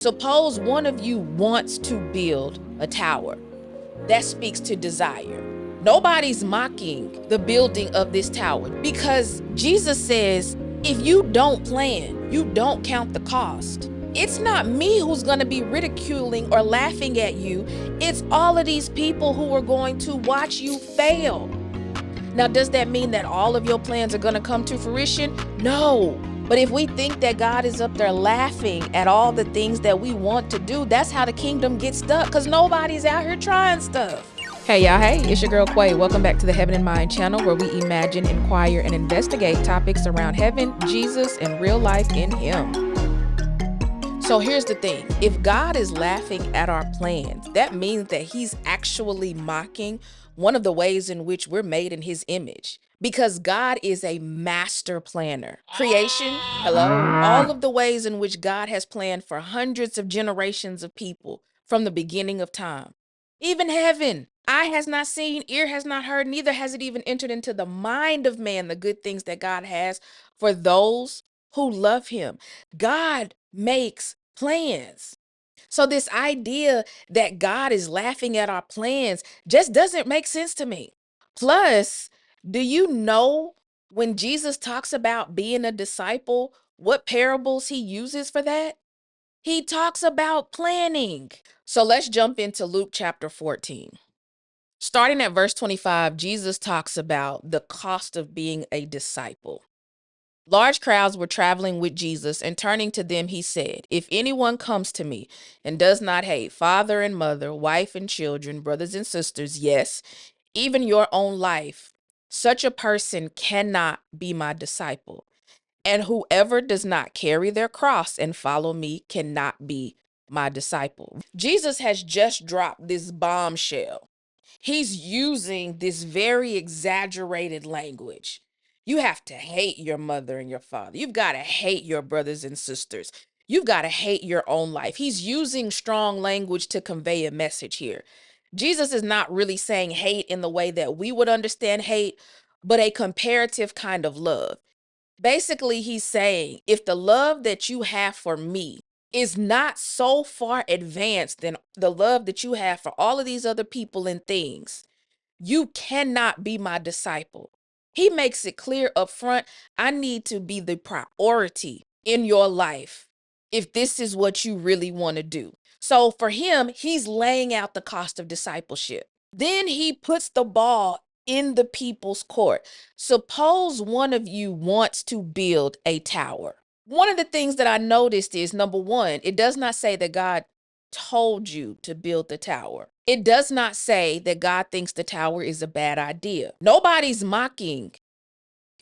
Suppose one of you wants to build a tower. That speaks to desire. Nobody's mocking the building of this tower because Jesus says, if you don't plan, you don't count the cost. It's not me who's going to be ridiculing or laughing at you. It's all of these people who are going to watch you fail. Now, does that mean that all of your plans are going to come to fruition? No. But if we think that God is up there laughing at all the things that we want to do, that's how the kingdom gets stuck, because nobody's out here trying stuff. Hey y'all, hey, it's your girl Quay. Welcome back to the Heaven in Mind channel, where we imagine, inquire, and investigate topics around heaven, Jesus, and real life in Him. So here's the thing. If God is laughing at our plans, that means that He's actually mocking one of the ways in which we're made in His image. Because God is a master planner. Creation, hello, all of the ways in which God has planned for hundreds of generations of people from the beginning of time. Even heaven, eye has not seen, ear has not heard, neither has it even entered into the mind of man the good things that God has for those who love Him. God makes plans. So this idea that God is laughing at our plans just doesn't make sense to me. Plus, do you know when Jesus talks about being a disciple, what parables He uses for that? He talks about planning. So let's jump into Luke chapter 14. Starting at verse 25, Jesus talks about the cost of being a disciple. Large crowds were traveling with Jesus, and turning to them, He said, "If anyone comes to me and does not hate father and mother, wife and children, brothers and sisters, yes, even your own life, such a person cannot be my disciple. And whoever does not carry their cross and follow me cannot be my disciple." Jesus has just dropped this bombshell. He's using this very exaggerated language. You have to hate your mother and your father. You've got to hate your brothers and sisters. You've got to hate your own life. He's using strong language to convey a message here. Jesus is not really saying hate in the way that we would understand hate, but a comparative kind of love. Basically, he's saying, if the love that you have for me is not so far advanced than the love that you have for all of these other people and things, you cannot be my disciple. He makes it clear up front, I need to be the priority in your life if this is what you really want to do. So for him, he's laying out the cost of discipleship. Then he puts the ball in the people's court. Suppose one of you wants to build a tower. One of the things that I noticed is, number one, it does not say that God told you to build the tower. It does not say that God thinks the tower is a bad idea. Nobody's mocking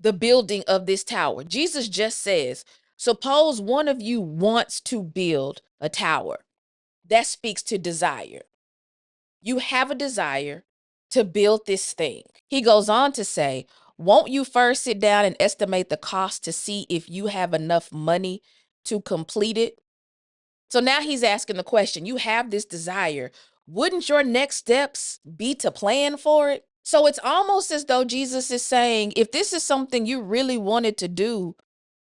the building of this tower. Jesus just says, suppose one of you wants to build a tower. That speaks to desire. You have a desire to build this thing. He goes on to say, won't you first sit down and estimate the cost to see if you have enough money to complete it? So now he's asking the question, you have this desire. Wouldn't your next steps be to plan for it? So it's almost as though Jesus is saying, if this is something you really wanted to do,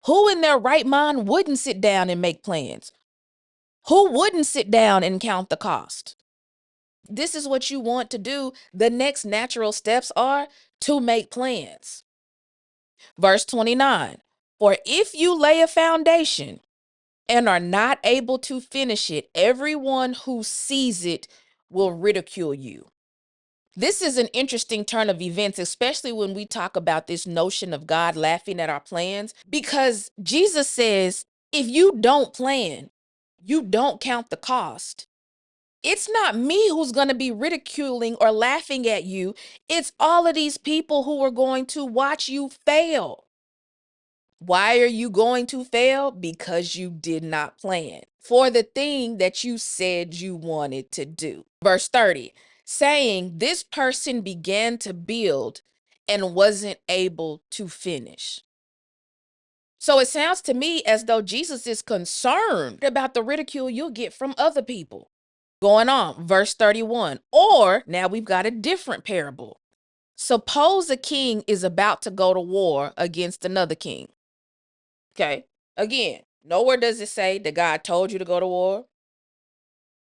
who in their right mind wouldn't sit down and make plans? Who wouldn't sit down and count the cost? This is what you want to do. The next natural steps are to make plans. Verse 29, for if you lay a foundation and are not able to finish it, everyone who sees it will ridicule you. This is an interesting turn of events, especially when we talk about this notion of God laughing at our plans, because Jesus says, if you don't plan, you don't count the cost. It's not me who's going to be ridiculing or laughing at you. It's all of these people who are going to watch you fail. Why are you going to fail? Because you did not plan for the thing that you said you wanted to do. Verse 30, saying, this person began to build and wasn't able to finish. So it sounds to me as though Jesus is concerned about the ridicule you'll get from other people. Going on, verse 31, or now we've got a different parable. Suppose a king is about to go to war against another king. Okay. Again, nowhere does it say that God told you to go to war.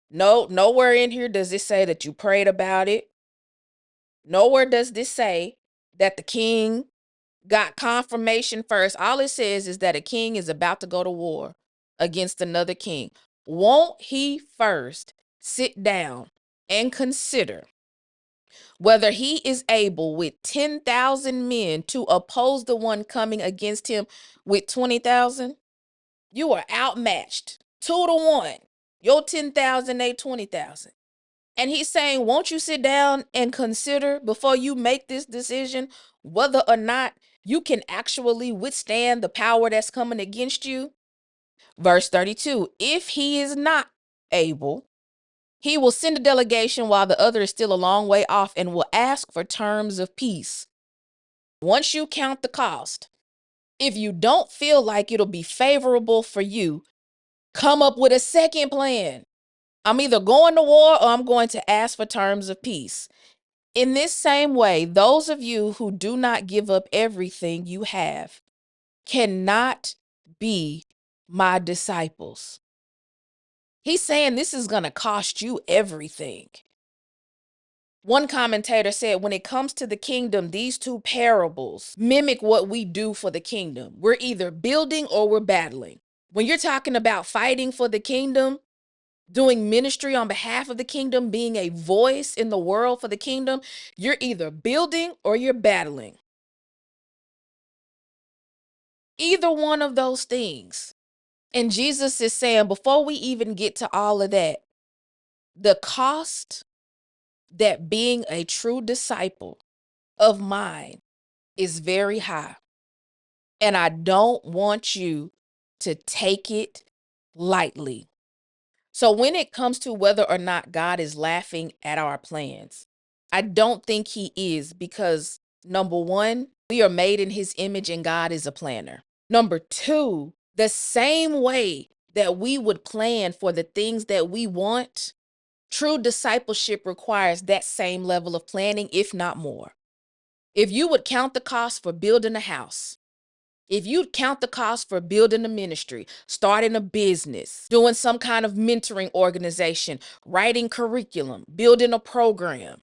No, nowhere in here does it say that you prayed about it. Nowhere does this say that the king got confirmation first. All it says is that a king is about to go to war against another king. Won't he first sit down and consider whether he is able with 10,000 men to oppose the one coming against him with 20,000? You are outmatched 2-1. Your 10,000, they 20,000. And he's saying, won't you sit down and consider before you make this decision whether or not you can actually withstand the power that's coming against you? Verse 32, if he is not able, he will send a delegation while the other is still a long way off and will ask for terms of peace. Once you count the cost, if you don't feel like it'll be favorable for you, come up with a second plan. I'm either going to war or I'm going to ask for terms of peace. In this same way, those of you who do not give up everything you have cannot be my disciples. He's saying this is going to cost you everything. One commentator said, when it comes to the kingdom, these two parables mimic what we do for the kingdom. We're either building or we're battling. When you're talking about fighting for the kingdom, doing ministry on behalf of the kingdom, being a voice in the world for the kingdom, you're either building or you're battling. Either one of those things. And Jesus is saying, before we even get to all of that, the cost that being a true disciple of mine is very high. And I don't want you to take it lightly. So when it comes to whether or not God is laughing at our plans, I don't think he is, because number one, we are made in his image and God is a planner. Number two, the same way that we would plan for the things that we want, true discipleship requires that same level of planning, if not more. If you would count the cost for building a house, if you count the cost for building a ministry, starting a business, doing some kind of mentoring organization, writing curriculum, building a program,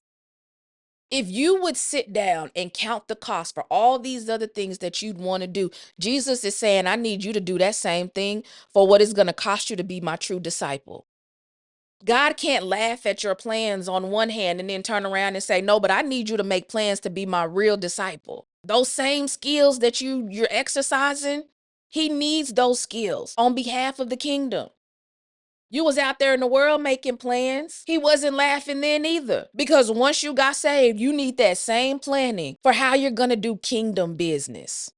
if you would sit down and count the cost for all these other things that you'd want to do, Jesus is saying, I need you to do that same thing for what it's going to cost you to be my true disciple. God can't laugh at your plans on one hand and then turn around and say, no, but I need you to make plans to be my real disciple. Those same skills that you're exercising, he needs those skills on behalf of the kingdom. You was out there in the world making plans. He wasn't laughing then either. Because once you got saved, you need that same planning for how you're going to do kingdom business.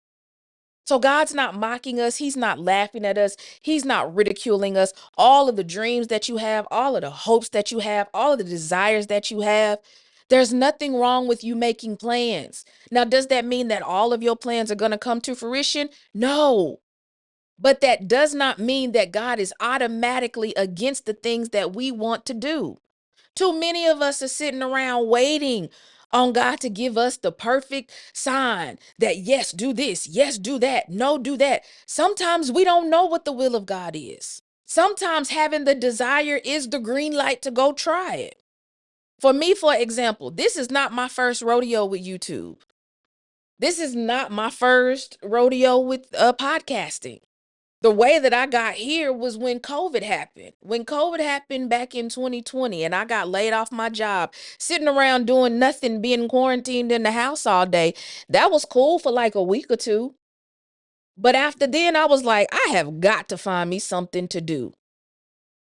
So God's not mocking us. He's not laughing at us. He's not ridiculing us. All of the dreams that you have, all of the hopes that you have, all of the desires that you have, there's nothing wrong with you making plans. Now, does that mean that all of your plans are going to come to fruition? No. But that does not mean that God is automatically against the things that we want to do. Too many of us are sitting around waiting on God to give us the perfect sign that, yes, do this, yes, do that, no, do that. Sometimes we don't know what the will of God is. Sometimes having the desire is the green light to go try it. For me, for example, this is not my first rodeo with YouTube. This is not my first rodeo with podcasting. The way that I got here was when COVID happened. When COVID happened back in 2020 and I got laid off my job, sitting around doing nothing, being quarantined in the house all day, that was cool for like a week or two. But after then, I was like, I have got to find me something to do.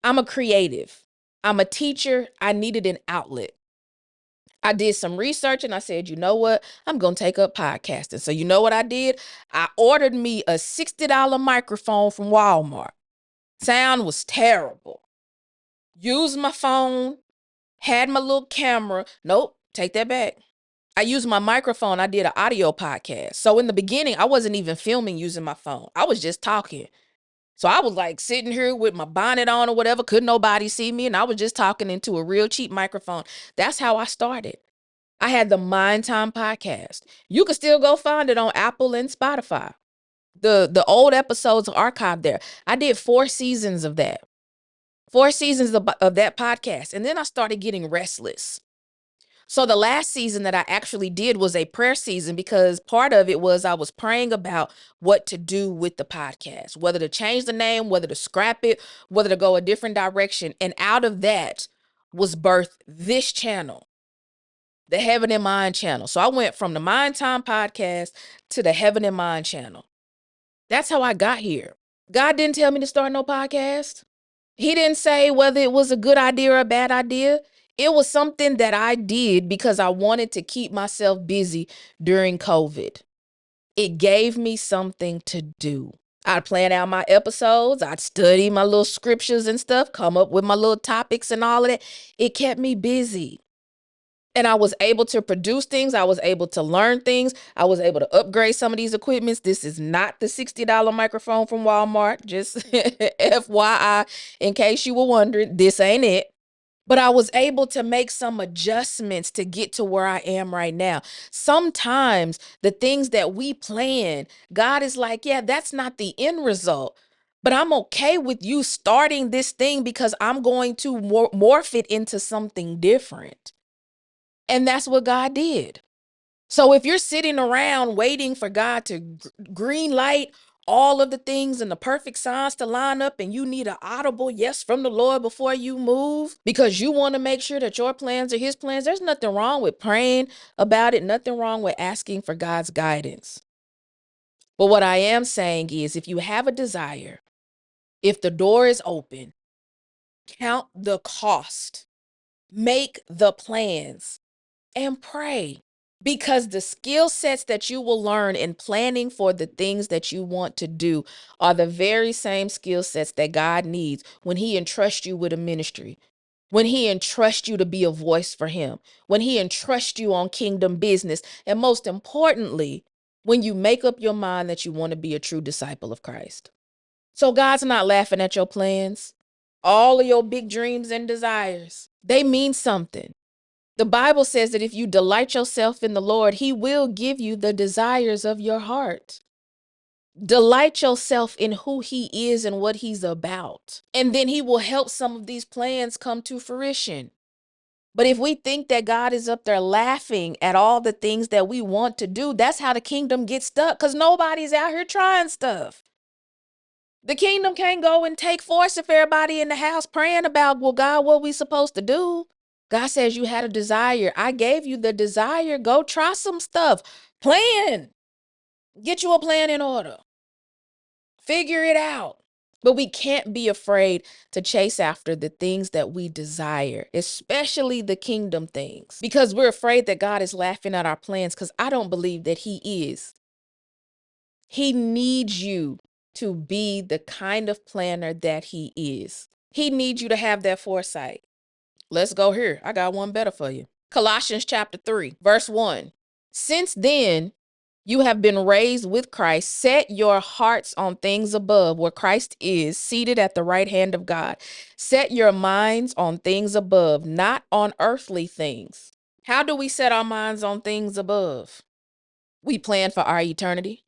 I'm a creative. I'm a teacher. I needed an outlet. I did some research and I said, you know what? I'm going to take up podcasting. So you know what I did? I ordered me a $60 microphone from Walmart. Sound was terrible. Used my phone, had my little camera. Nope, take that back. I used my microphone. I did an audio podcast. So in the beginning, I wasn't even filming using my phone. I was just talking. So I was like sitting here with my bonnet on or whatever. Couldn't nobody see me. And I was just talking into a real cheap microphone. That's how I started. I had the Mind Time podcast. You can still go find it on Apple and Spotify. The old episodes are archived there. I did 4 seasons of that. 4 seasons of that podcast. And then I started getting restless. So the last season that I actually did was a prayer season, because part of it was I was praying about what to do with the podcast, whether to change the name, whether to scrap it, whether to go a different direction. And out of that was birthed this channel, the Heaven in Mind channel. So I went from the Mind Time podcast to the Heaven in Mind channel. That's how I got here. God didn't tell me to start no podcast. He didn't say whether it was a good idea or a bad idea. It was something that I did because I wanted to keep myself busy during COVID. It gave me something to do. I'd plan out my episodes. I'd study my little scriptures and stuff, come up with my little topics and all of that. It kept me busy. And I was able to produce things. I was able to learn things. I was able to upgrade some of these equipments. This is not the $60 microphone from Walmart. Just FYI, in case you were wondering, this ain't it. But I was able to make some adjustments to get to where I am right now. Sometimes the things that we plan, God is like, yeah, that's not the end result. But I'm okay with you starting this thing because I'm going to morph it into something different. And that's what God did. So if you're sitting around waiting for God to green light all of the things and the perfect signs to line up, and you need an audible yes from the Lord before you move because you want to make sure that your plans are his plans, there's nothing wrong with praying about it, nothing wrong with asking for God's guidance. But what I am saying is, if you have a desire, if the door is open, count the cost, make the plans, and pray. Because the skill sets that you will learn in planning for the things that you want to do are the very same skill sets that God needs when he entrusts you with a ministry, when he entrusts you to be a voice for him, when he entrusts you on kingdom business, and most importantly, when you make up your mind that you want to be a true disciple of Christ. So God's not laughing at your plans. All of your big dreams and desires, they mean something. The Bible says that if you delight yourself in the Lord, he will give you the desires of your heart. Delight yourself in who he is and what he's about. And then he will help some of these plans come to fruition. But if we think that God is up there laughing at all the things that we want to do, that's how the kingdom gets stuck, because nobody's out here trying stuff. The kingdom can't go and take force if everybody in the house praying about, well, God, what we supposed to do? God says you had a desire. I gave you the desire. Go try some stuff. Plan. Get you a plan in order. Figure it out. But we can't be afraid to chase after the things that we desire, especially the kingdom things, because we're afraid that God is laughing at our plans, because I don't believe that he is. He needs you to be the kind of planner that he is. He needs you to have that foresight. Let's go here. I got one better for you. Colossians chapter 3, verse 1. Since then, you have been raised with Christ. Set your hearts on things above, where Christ is seated at the right hand of God. Set your minds on things above, not on earthly things. How do we set our minds on things above? We plan for our eternity.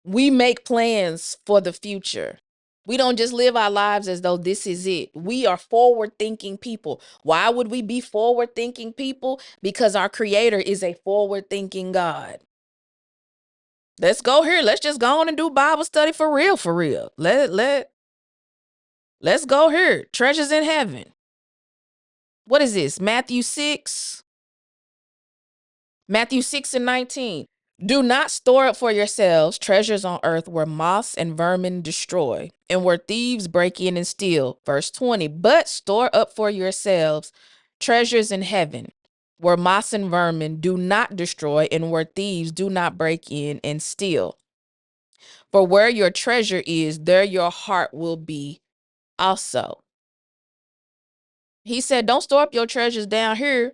We make plans for the future. We don't just live our lives as though this is it. We are forward-thinking people. Why would we be forward-thinking people? Because our Creator is a forward-thinking God. Let's go here. Let's just go on and do Bible study for real, for real. Let's go here. Treasures in heaven. What is this? Matthew 6 and 19. Do not store up for yourselves treasures on earth where moths and vermin destroy and where thieves break in and steal. Verse 20. But store up for yourselves treasures in heaven where moths and vermin do not destroy and where thieves do not break in and steal. For where your treasure is, there your heart will be also. He said, don't store up your treasures down here.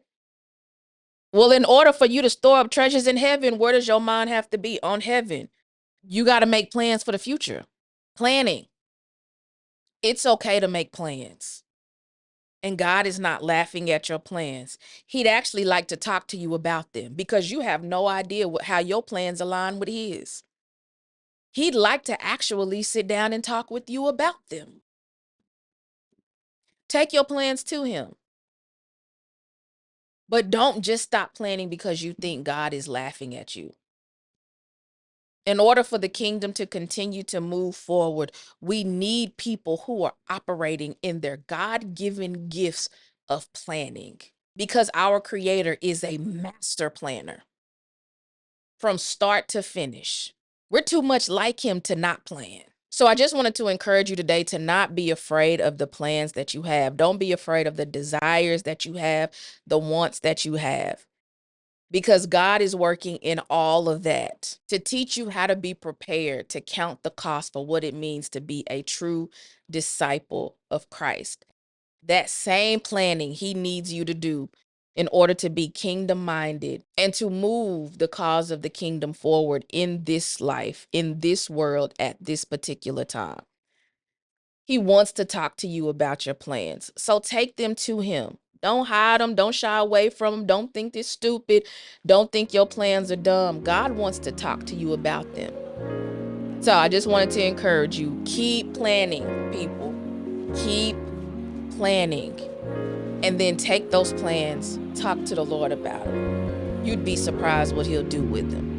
Well, in order for you to store up treasures in heaven, where does your mind have to be? On heaven. You got to make plans for the future. Planning. It's okay to make plans. And God is not laughing at your plans. He'd actually like to talk to you about them, because you have no idea how your plans align with his. He'd like to actually sit down and talk with you about them. Take your plans to him. But don't just stop planning because you think God is laughing at you. In order for the kingdom to continue to move forward, we need people who are operating in their God-given gifts of planning, because our Creator is a master planner from start to finish. We're too much like him to not plan. So I just wanted to encourage you today to not be afraid of the plans that you have. Don't be afraid of the desires that you have, the wants that you have, because God is working in all of that to teach you how to be prepared to count the cost for what it means to be a true disciple of Christ. That same planning he needs you to do in order to be kingdom minded and to move the cause of the kingdom forward in this life, in this world, at this particular time. He wants to talk to you about your plans. So take them to him. Don't hide them. Don't shy away from them. Don't think they're stupid. Don't think your plans are dumb. God wants to talk to you about them. So I just wanted to encourage you. Keep planning, people. Keep planning. And then take those plans, talk to the Lord about them. You'd be surprised what he'll do with them.